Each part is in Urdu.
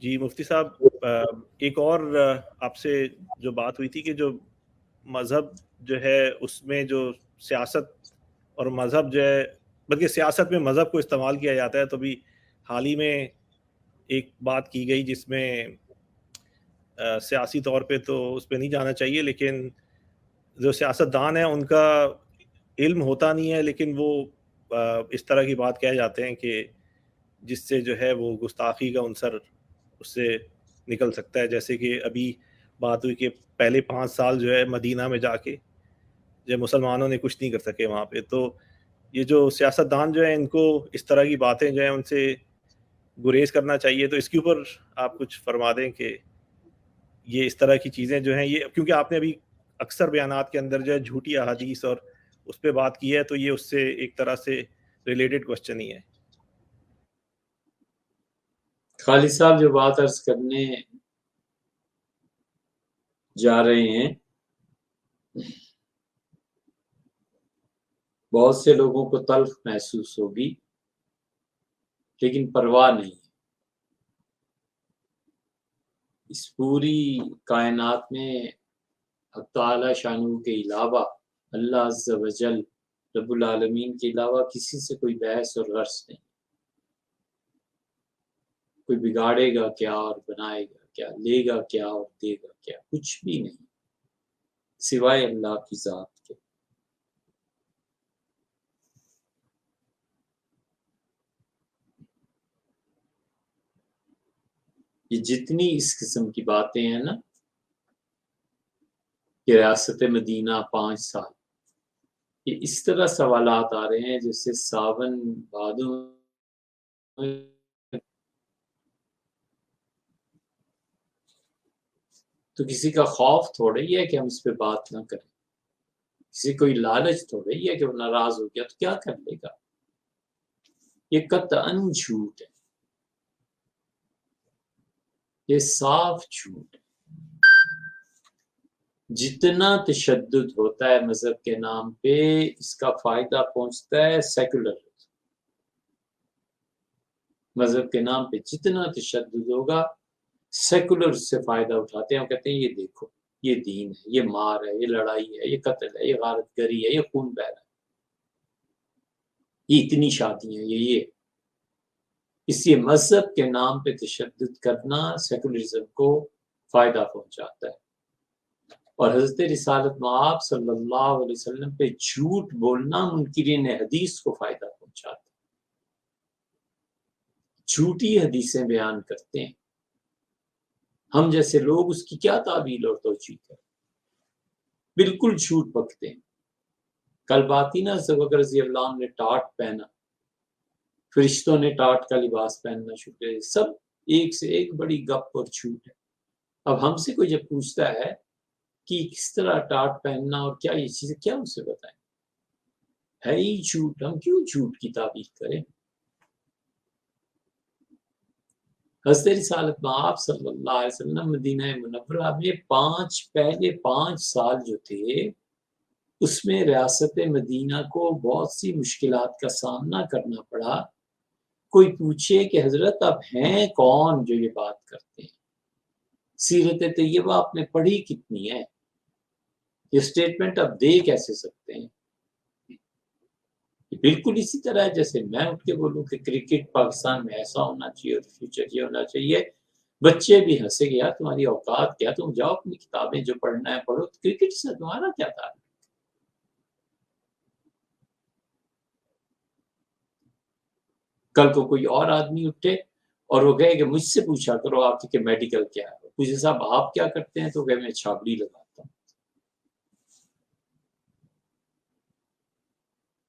جی مفتی صاحب، ایک اور آپ سے جو بات ہوئی تھی کہ جو مذہب جو ہے اس میں جو سیاست اور مذہب جو ہے، بلکہ سیاست میں مذہب کو استعمال کیا جاتا ہے، تو بھی حال ہی میں ایک بات کی گئی جس میں سیاسی طور پہ تو اس پہ نہیں جانا چاہیے، لیکن جو سیاست دان ہیں ان کا علم ہوتا نہیں ہے، لیکن وہ اس طرح کی بات کہہ جاتے ہیں کہ جس سے جو ہے وہ گستاخی کا عنصر اس سے نکل سکتا ہے. جیسے کہ ابھی بات ہوئی کہ پہلے 5 سال جو ہے مدینہ میں جا کے جو مسلمانوں نے کچھ نہیں کر سکے وہاں پہ. تو یہ جو سیاست دان جو ہیں ان کو اس طرح کی باتیں جو ہیں ان سے گریز کرنا چاہیے. تو اس کے اوپر آپ کچھ فرما دیں کہ یہ اس طرح کی چیزیں جو ہیں، یہ کیونکہ آپ نے ابھی اکثر بیانات کے اندر جو ہے جھوٹی احادیث اور اس پہ بات کی ہے، تو یہ اس سے ایک طرح سے ریلیٹڈ کوشچن ہی ہے. خالد صاحب جو بات عرض کرنے جا رہے ہیں، بہت سے لوگوں کو تلخ محسوس ہوگی، لیکن پرواہ نہیں. اس پوری کائنات میں حق تعالی شانہ کے علاوہ، اللہ عز و جل رب العالمین کے علاوہ کسی سے کوئی بحث اور غرض نہیں. کوئی بگاڑے گا کیا اور بنائے گا کیا، لے گا کیا اور دے گا کیا، کچھ بھی نہیں سوائے اللہ کی ذات کے. یہ جتنی اس قسم کی باتیں ہیں نا کہ ریاست مدینہ 5 سال، یہ اس طرح سوالات آ رہے ہیں جیسے ساون بھادو. تو کسی کا خوف تھوڑا ہی ہے کہ ہم اس پہ بات نہ کریں، کسی کوئی لالچ تھوڑا ہی ہے کہ وہ ناراض ہو گیا تو کیا کر لے گا. یہ قطعاً جھوٹ ہے، یہ صاف جھوٹ ہے. جتنا تشدد ہوتا ہے مذہب کے نام پہ، اس کا فائدہ پہنچتا ہے سیکولر. مذہب کے نام پہ جتنا تشدد ہوگا، سیکولر سے فائدہ اٹھاتے ہیں. وہ کہتے ہیں یہ دیکھو، یہ دین ہے، یہ مار ہے، یہ لڑائی ہے، یہ قتل ہے، یہ غارت گری ہے، یہ خون بہہ رہا ہے، یہ اتنی شادیاں، یہ اس لیے مذہب کے نام پہ تشدد کرنا سیکولرزم کو فائدہ پہنچاتا ہے. اور حضرت رسالت مآب صلی اللہ علیہ وسلم پہ جھوٹ بولنا منکرین حدیث کو فائدہ پہنچاتا ہے. جھوٹی حدیثیں بیان کرتے ہیں، ہم جیسے لوگ اس کی کیا تعویل اور توجیہ کریں، بالکل جھوٹ بکتے ہیں. کل بات ہی نا ابو بکر رضی اللہ عنہ نے ٹاٹ پہنا، فرشتوں نے ٹاٹ کا لباس پہننا شروع کیا. سب ایک سے ایک بڑی گپ اور جھوٹ ہے. اب ہم سے کوئی جب پوچھتا ہے کہ کس طرح ٹاٹ پہننا اور کیا یہ چیزیں، کیا اسے بتائیں؟ ہے ہی جھوٹ، ہم کیوں جھوٹ کی تعبیر کریں؟ حضرت رسالت مآب صلی اللہ علیہ وسلم مدینہ منورہ میں پہلے 5 سال جو تھے، اس میں ریاست مدینہ کو بہت سی مشکلات کا سامنا کرنا پڑا. کوئی پوچھے کہ حضرت اب ہیں کون جو یہ بات کرتے ہیں؟ سیرت طیبہ آپ نے پڑھی کتنی ہے؟ یہ سٹیٹمنٹ اب دے کیسے سکتے ہیں؟ بالکل اسی طرح ہے جیسے میں اٹھ کے بولوں کہ کرکٹ پاکستان میں ایسا ہونا چاہیے اور فیوچر یہ ہونا چاہیے. بچے بھی ہنسے گیا تمہاری اوقات کیا، تم جاؤ اپنی کتابیں جو پڑھنا ہے پڑھو، کرکٹ سے تمہارا کیا تعلق؟ کل کو کوئی اور آدمی اٹھے اور وہ کہے کہ مجھ سے پوچھا کرو آپ کہ میڈیکل کیا ہے، پوچھے صاحب آپ کیا کرتے ہیں تو کہ میں چھابڑی لگاتا ہوں.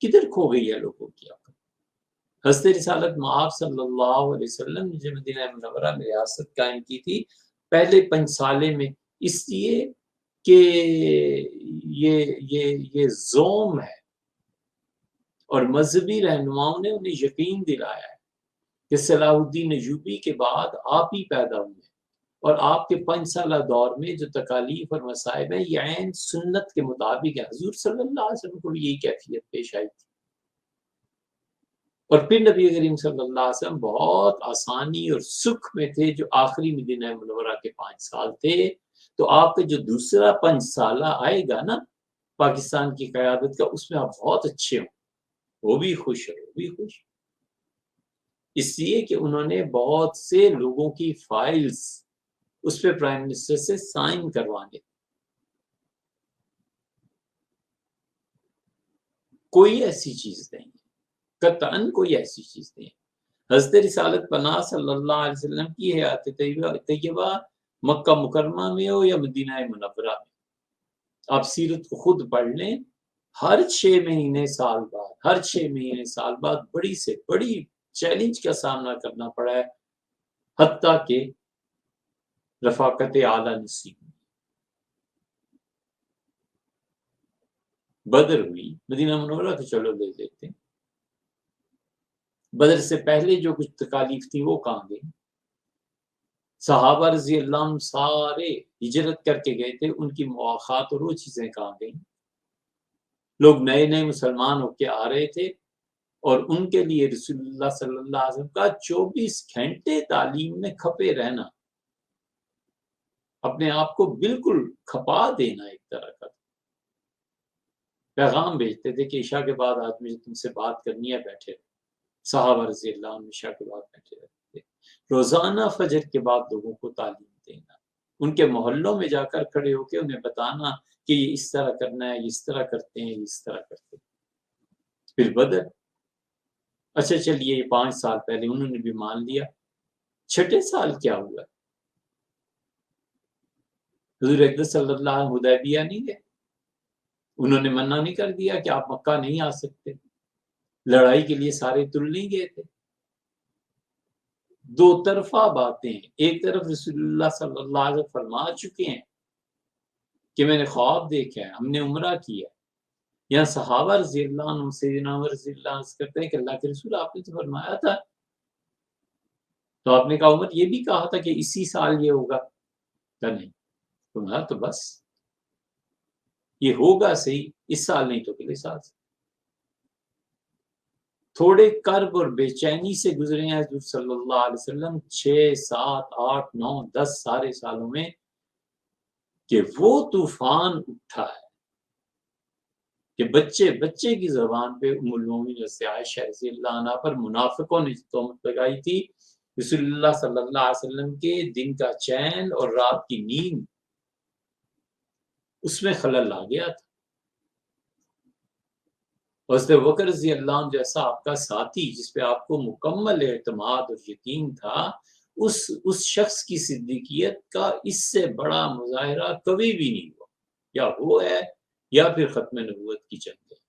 کدھر کھو گئی ہے لوگوں کی عقل؟ حضرت رسالت مآب صلی اللہ علیہ وسلم نے مدینہ منورہ میں ریاست قائم کی تھی پہلے 5 سالے میں، اس لیے کہ یہ زوم ہے، اور مذہبی رہنماؤں نے انہیں یقین دلایا ہے کہ صلاح الدین ایوبی کے بعد آپ ہی پیدا ہوئے، اور آپ کے 5 سالہ دور میں جو تکالیف اور مصائب ہیں یہ عین سنت کے مطابق ہے. حضور صلی اللہ علیہ وسلم کو بھی یہی کیفیت پیش آئی تھی. اور پھر نبی کریم صلی اللہ علیہ وسلم بہت آسانی اور سکھ میں تھے، جو آخری مدینہ منورہ کے 5 سال تھے۔ تو آپ کا جو دوسرا 5 سالہ آئے گا نا پاکستان کی قیادت کا، اس میں آپ بہت اچھے ہوں، وہ بھی خوش ہے، وہ بھی خوش، اس لیے کہ انہوں نے بہت سے لوگوں کی فائلز اس پہ پرائم منسٹر سے سائن کروانے، کوئی ایسی چیز نہیں ہے، قطعاً کوئی ایسی چیز نہیں ہے۔ حضرت رسالت پناہ صلی اللہ علیہ وسلم کی حیات طیبہ مکہ مکرمہ میں ہو یا مدینہ منورہ میں، آپ سیرت کو خود پڑھ لیں، ہر 6 مہینے سال بعد، ہر 6 مہینے سال بعد بڑی سے بڑی چیلنج کا سامنا کرنا پڑا ہے، حتیٰ کہ رفاقت اعلیٰ نصیب بدر ہوئی، مدینہ منورہ تو چلو لے لیتے ہیں، بدر سے پہلے جو کچھ تکالیف تھی وہ کہاں گئی؟ صحابہ رضی اللہ عنہ سارے ہجرت کر کے گئے تھے، ان کی مواخات اور وہ چیزیں کہاں گئیں؟ لوگ نئے نئے مسلمان ہو کے آ رہے تھے، اور ان کے لیے رسول اللہ صلی اللہ علیہ وسلم کا 24 گھنٹے تعلیم میں کھپے رہنا، اپنے آپ کو بالکل کھپا دینا، ایک طرح کا پیغام بھیجتے تھے کہ عشاء کے بعد آج مجھے تم سے بات کرنی ہے، بیٹھے رہے۔ صحابہ رضی اللہ عنہ عشاء کے بعد بیٹھے رہتے تھے، روزانہ فجر کے بعد لوگوں کو تعلیم دینا، ان کے محلوں میں جا کر کھڑے ہو کے انہیں بتانا کہ یہ اس طرح کرنا ہے، یہ اس طرح کرتے ہیں، یہ اس طرح کرتے ہیں۔ پھر بدر، اچھا چلیے یہ 5 سال پہلے انہوں نے بھی مان لیا، 6 سال کیا ہوا؟ حضور اقدس صلی اللہ علیہ وسلم حدیبیہ نہیں گئے، انہوں نے منع نہیں کر دیا کہ آپ مکہ نہیں آ سکتے، لڑائی کے لیے سارے تل نہیں گئے تھے۔ دو طرفہ باتیں، ایک طرف رسول اللہ صلی اللہ علیہ وسلم فرما چکے ہیں کہ میں نے خواب دیکھا ہے، ہم نے عمرہ کیا، یہاں صحابہ رضی اللہ عنہ سیدنا عمر رضی اللہ عنہ کرتے ہیں کہ اللہ کے رسول آپ نے تو فرمایا تھا، تو آپ نے کہا عمر یہ بھی کہا تھا کہ اسی سال یہ ہوگا، کہ نہیں، فرمایا تو بس یہ ہوگا صحیح، اس سال نہیں تو اگلے سال سے۔ تھوڑے کرب اور بے چینی سے گزرے ہیں حضور صلی اللہ علیہ وسلم 6 7 8 9 10 سارے سالوں میں، کہ وہ طوفان اٹھا ہے کہ بچے بچے کی زبان پہ ام المومنین عائشہ رضی اللہ عنہا پر منافقوں نے تہمت لگائی تھی، رسول اللہ صلی اللہ علیہ وسلم کے دن کا چین اور رات کی نیند اس میں خلل آ گیا تھا۔ حضرت بکر رضی اللہ عنہ جیسا آپ کا ساتھی، جس پہ آپ کو مکمل اعتماد اور یقین تھا، اس شخص کی صدیقیت کا اس سے بڑا مظاہرہ کبھی بھی نہیں ہوا، یا وہ ہے یا پھر ختم نبوت کی جنگ ہے۔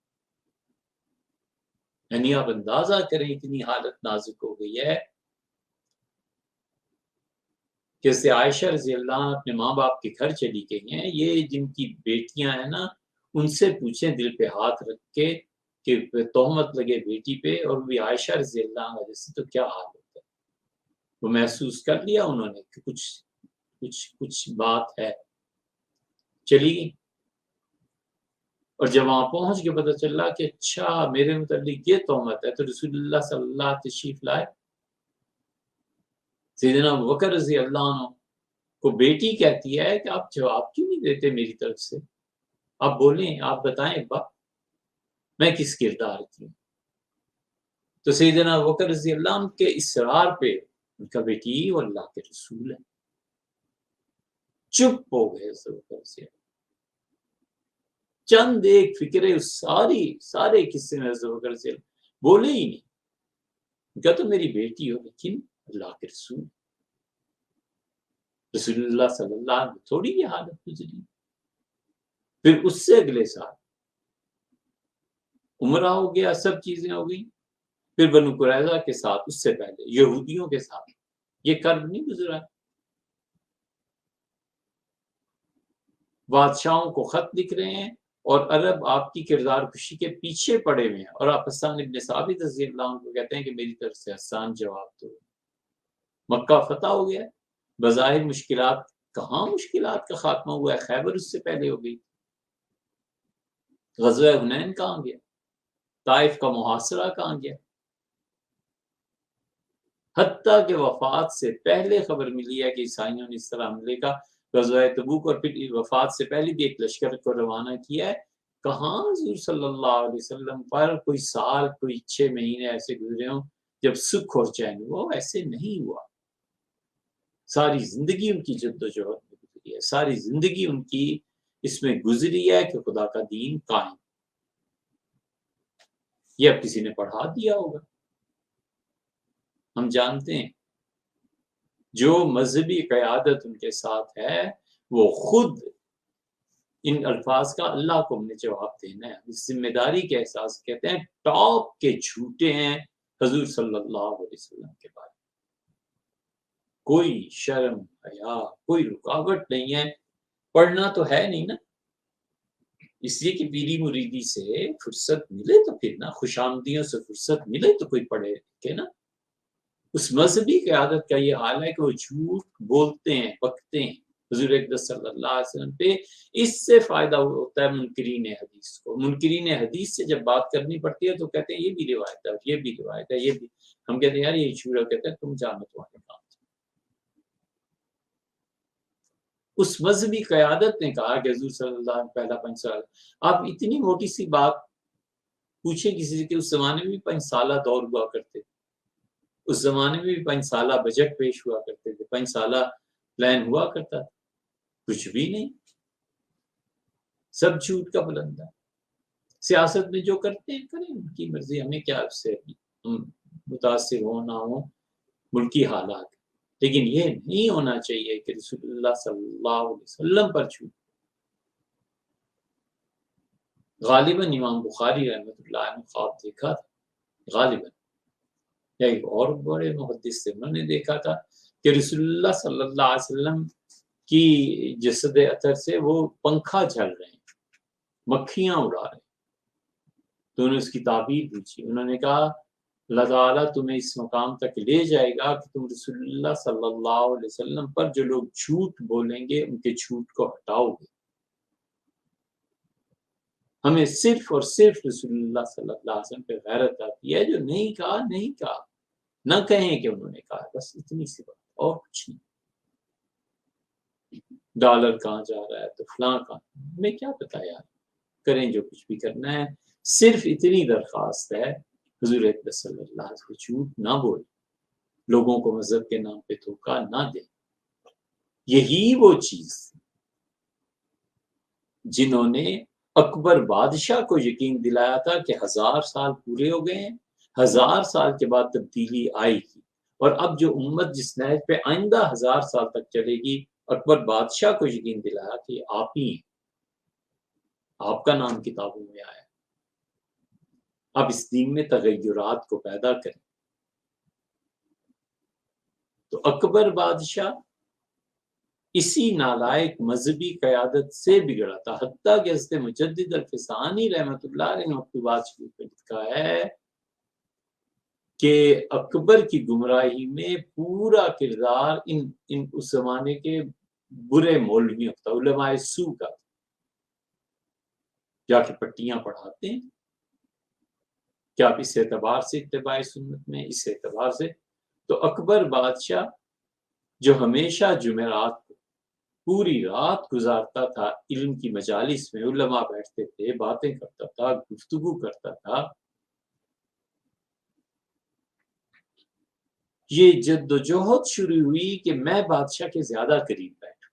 یعنی آپ اندازہ کریں اتنی حالت نازک ہو گئی ہے کہ جیسے عائشہ رضی اللہ عنہ اپنے ماں باپ کے گھر چلی گئی ہیں، یہ جن کی بیٹیاں ہیں نا، ان سے پوچھیں دل پہ ہاتھ رکھ کے کہ تہمت لگے بیٹی پہ، اور بھی عائشہ رضی اللہ عنہ جیسے، تو کیا حال ہوتا ہے؟ وہ محسوس کر لیا انہوں نے کہ کچھ بات ہے، چلی گئی، اور جب وہاں پہنچ کے پتہ چلا کہ اچھا میرے متعلق یہ تہمت ہے، تو رسول اللہ صلی اللہ علیہ وسلم تشریف لائے۔ سیدنا ابوبکر رضی اللہ عنہ کو بیٹی کہتی ہے کہ آپ جواب کیوں نہیں دیتے میری طرف سے، آپ بولیں، آپ بتائیں ابا میں کس کردار کی ہوں؟ تو سیدنا ابوبکر رضی اللہ عنہ کے اصرار پہ ان کا بیٹی وہ اللہ کے رسول ہے، چپ ہو گئے ابوبکر سے، چند ایک فکرے اس سارے قصے میں ابوبکر سے بولے ہی نہیں، کہا تو میری بیٹی ہو لیکن اللہ کے رسول اللہ صلی اللہ علیہ وسلم تھوڑی یہ حالت گزری۔ پھر اس سے اگلے سال عمرہ ہو گیا، سب چیزیں ہو گئی، پھر بنو قریظہ کے ساتھ، اس سے پہلے یہودیوں کے ساتھ یہ کرب نہیں گزرا، بادشاہوں کو خط لکھ رہے ہیں اور عرب آپ کی کردار کشی کے پیچھے پڑے ہوئے ہیں، اور آپ حسان ابن ثابت رضی اللہ عنہ کو کہتے ہیں کہ میری طرف سے حسان جواب دو۔ مکہ فتح ہو گیا، بظاہر مشکلات، کہاں مشکلات کا خاتمہ ہوا ہے، خیبر اس سے پہلے ہو گئی، غزوہ حنین کہاں گیا، طائف کا محاصرہ کہاں گیا، حتیٰ کہ وفات سے پہلے خبر ملی ہے کہ عیسائیوں نے اس طرح حملے کا غزوہ تبوک اور پھر وفات سے پہلے بھی ایک لشکر کو روانہ کیا ہے. کہاں حضور صلی اللہ علیہ وسلم پر کوئی سال کوئی 6 مہینے ایسے گزرے ہوں جب سکھ اور چین ہوا. ایسے نہیں ہوا. ساری زندگی ان کی جدوجہد میں گزری ہے, ساری زندگی ان کی اس میں گزری ہے کہ خدا کا دین قائم. یہ اب کسی نے پڑھا دیا ہوگا. ہم جانتے ہیں جو مذہبی قیادت ان کے ساتھ ہے وہ خود ان الفاظ کا اللہ کو ہم نے جواب دینا ہے. اس ذمہ داری کے احساس کہتے ہیں ٹاپ کے جھوٹے ہیں حضور صلی اللہ علیہ وسلم کے بارے میں. کوئی شرم حیا کوئی رکاوٹ نہیں ہے. پڑھنا تو ہے نہیں نا, اس لیے کہ پیری مریدی سے فرصت ملے تو پھر نا, خوش آمدیوں سے فرصت ملے تو کوئی پڑھے کہ نا. اس مذہبی قیادت کا یہ حال ہے کہ وہ جھوٹ بولتے ہیں, بکتے ہیں حضور اقدس صلی اللہ علیہ وسلم پہ. اس سے فائدہ ہوتا ہے منکرین حدیث کو. منکرین حدیث سے جب بات کرنی پڑتی ہے تو کہتے ہیں یہ بھی روایت ہے, یہ بھی روایت ہے, یہ بھی. ہم کہتے ہیں یار یہ جھوٹ ہے. کہتے ہیں تم جانو تمہارے کام. اس مذہبی قیادت نے کہا کہ حضور صلی اللہ علیہ وسلم پہلا 5 سال. آپ اتنی موٹی سی بات پوچھیں کسی سے کہ اس زمانے میں بھی 5 سالہ دور ہوا کرتے, اس زمانے میں بھی 5 سالہ بجٹ پیش ہوا کرتے تھے, 5 سالہ پلان ہوا کرتا تھا. کچھ بھی نہیں, سب جھوٹ کا بلندہ. سیاست میں جو کرتے ہیں کریں, ان کی مرضی, ہمیں کیا اس سے ہم متاثر ہو نہ ہو ملکی حالات. لیکن یہ نہیں ہونا چاہیے کہ رسول اللہ صلی اللہ علیہ وسلم پر جھوٹ. غالباً امام بخاری رحمۃ اللہ نے خواب دیکھا تھا, غالباً یا ایک اور بڑے محدث سے انہوں نے دیکھا تھا کہ رسول اللہ صلی اللہ علیہ وسلم کی جسد اطہر سے وہ پنکھا جھل رہے ہیں, مکھیاں اڑا رہے ہیں. تو انہوں نے اس کی تعبیر پوچھی. انہوں نے کہا اللہ تعالیٰ تمہیں اس مقام تک لے جائے گا کہ تم رسول اللہ صلی اللہ علیہ وسلم پر جو لوگ جھوٹ بولیں گے ان کے جھوٹ کو ہٹاؤ گے. ہمیں صرف اور صرف رسول اللہ صلی اللہ علیہ وسلم پہ غیرت آتی ہے. جو نہیں کہا نہیں کہا, نہ کہیں کہ انہوں نے کہا, بس اتنی سی بات, اور کچھ نہیں. ڈالر کہاں جا رہا ہے تو فلاں کہاں, ہمیں کیا پتا یار, کریں جو کچھ بھی کرنا ہے. صرف اتنی درخواست ہے حضور اقدس صلی اللہ علیہ وسلم جھوٹ نہ بولے, لوگوں کو مذہب کے نام پہ دھوکہ نہ دے. یہی وہ چیز جنہوں نے اکبر بادشاہ کو یقین دلایا تھا کہ 1000 سال پورے ہو گئے ہیں, 1000 سال کے بعد تبدیلی آئے گی, اور اب جو امت جس نہج پہ آئندہ 1000 سال تک چلے گی, اکبر بادشاہ کو یقین دلایا کہ آپ ہی ہیں, آپ کا نام کتابوں میں آیا. اب اس دین میں تغیرات کو پیدا کریں. تو اکبر بادشاہ اسی نالائق مذہبی قیادت سے بگڑا تھا. حتیٰ کہ حضرت مجدد الفسانی رحمۃ اللہ علیہ نے مکتوبات شریف میں لکھا ہے کہ اکبر کی گمراہی میں پورا کردار ان اس زمانے کے برے مولویوں کا, علماء سو کا, جا کے پٹیاں پڑھاتے ہیں. کیا آپ اس اعتبار سے اتباع سنت میں, اس اعتبار سے تو اکبر بادشاہ جو ہمیشہ جمعرات کو پوری رات گزارتا تھا علم کی مجالس میں, علماء بیٹھتے تھے, باتیں کرتا تھا, گفتگو کرتا تھا, یہ جدوجہد شروع ہوئی کہ میں بادشاہ کے زیادہ قریب بیٹھوں.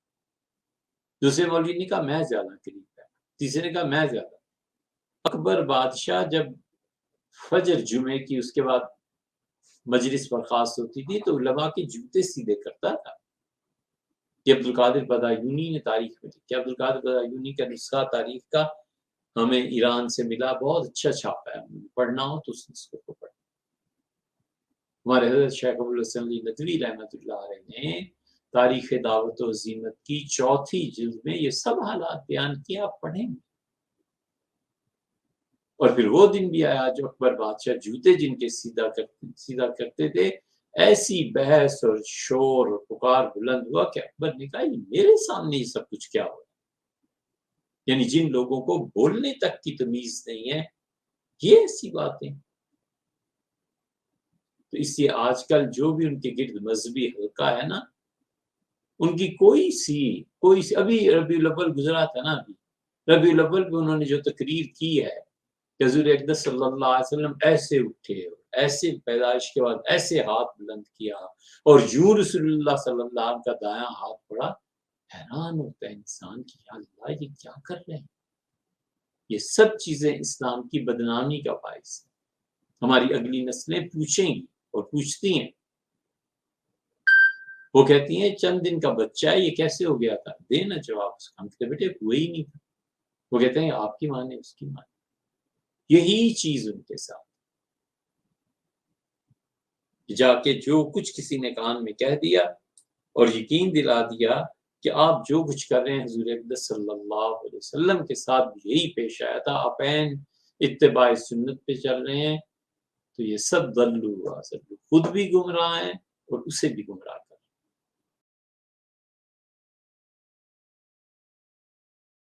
دوسرے مولوی نے کہا میں زیادہ قریب بیٹھوں, تیسرے نے کہا میں زیادہ. اکبر بادشاہ جب فجر جمعے کی اس کے بعد مجلس برخاست ہوتی تھی تو علماء کے جوتے سیدھے کرتا تھا. یہ عبد القادر بدایونی نے تاریخ میں لکھا. عبد القادر بدایونی کا نسخہ تاریخ کا ہمیں ایران سے ملا, بہت اچھا چھاپا ہے, پڑھنا ہو تو اس نسخے کو پڑھیں. ہمارے حضرت شیخ ابوالحسن علی ندوی رحمۃ اللہ علیہ نے تاریخ دعوت و عزیمت کی 4تھی جلد میں یہ سب حالات بیان کیا, آپ پڑھیں. اور پھر وہ دن بھی آیا جو اکبر بادشاہ جوتے جن کے سیدھا کرتے تھے, ایسی بحث اور شور اور پکار بلند ہوا کہ اکبر نے کہا یہ میرے سامنے یہ سب کچھ کیا ہو, یعنی جن لوگوں کو بولنے تک کی تمیز نہیں ہے, یہ ایسی باتیں. تو اس لیے آج کل جو بھی ان کے گرد مذہبی حلقہ ہے نا، ان کی کوئی سی ابھی ربیع الاول گزرا تھا نا، ابھی ربیع الاول پہ انہوں نے جو تقریر کی ہے کہ حضور اقدس صلی اللہ علیہ وسلم ایسے اٹھے، ایسے پیدائش کے بعد ایسے ہاتھ بلند کیا، اور یوں رسول اللہ صلی اللہ علیہ وسلم کا دایاں ہاتھ پڑا، حیران ہوتا ہے انسان کہ یا اللہ یہ کیا کر رہے ہیں۔ یہ سب چیزیں اسلام کی بدنامی کا باعث ہے۔ ہماری اگلی نسلیں پوچھیں گی اور پوچھتی ہیں، وہ کہتی ہیں چند دن کا بچہ ہے، یہ کیسے ہو گیا تھا، دینا جواب اس کا۔ ہم کہتے بیٹے ہوئے ہی نہیں تھا۔ وہ کہتے ہیں آپ کی ماں نے اس کی ماں نے۔ یہی چیز ان کے ساتھ جا کے جو کچھ کسی نے کان میں کہہ دیا اور یقین دلا دیا کہ آپ جو کچھ کر رہے ہیں حضور اقدس صلی اللہ علیہ وسلم کے ساتھ بھی یہی پیش آیا تھا، آپ عین اتباع سنت پہ چل رہے ہیں، تو یہ سب ضلوا خود بھی گمراہ ہیں اور اسے بھی گمراہ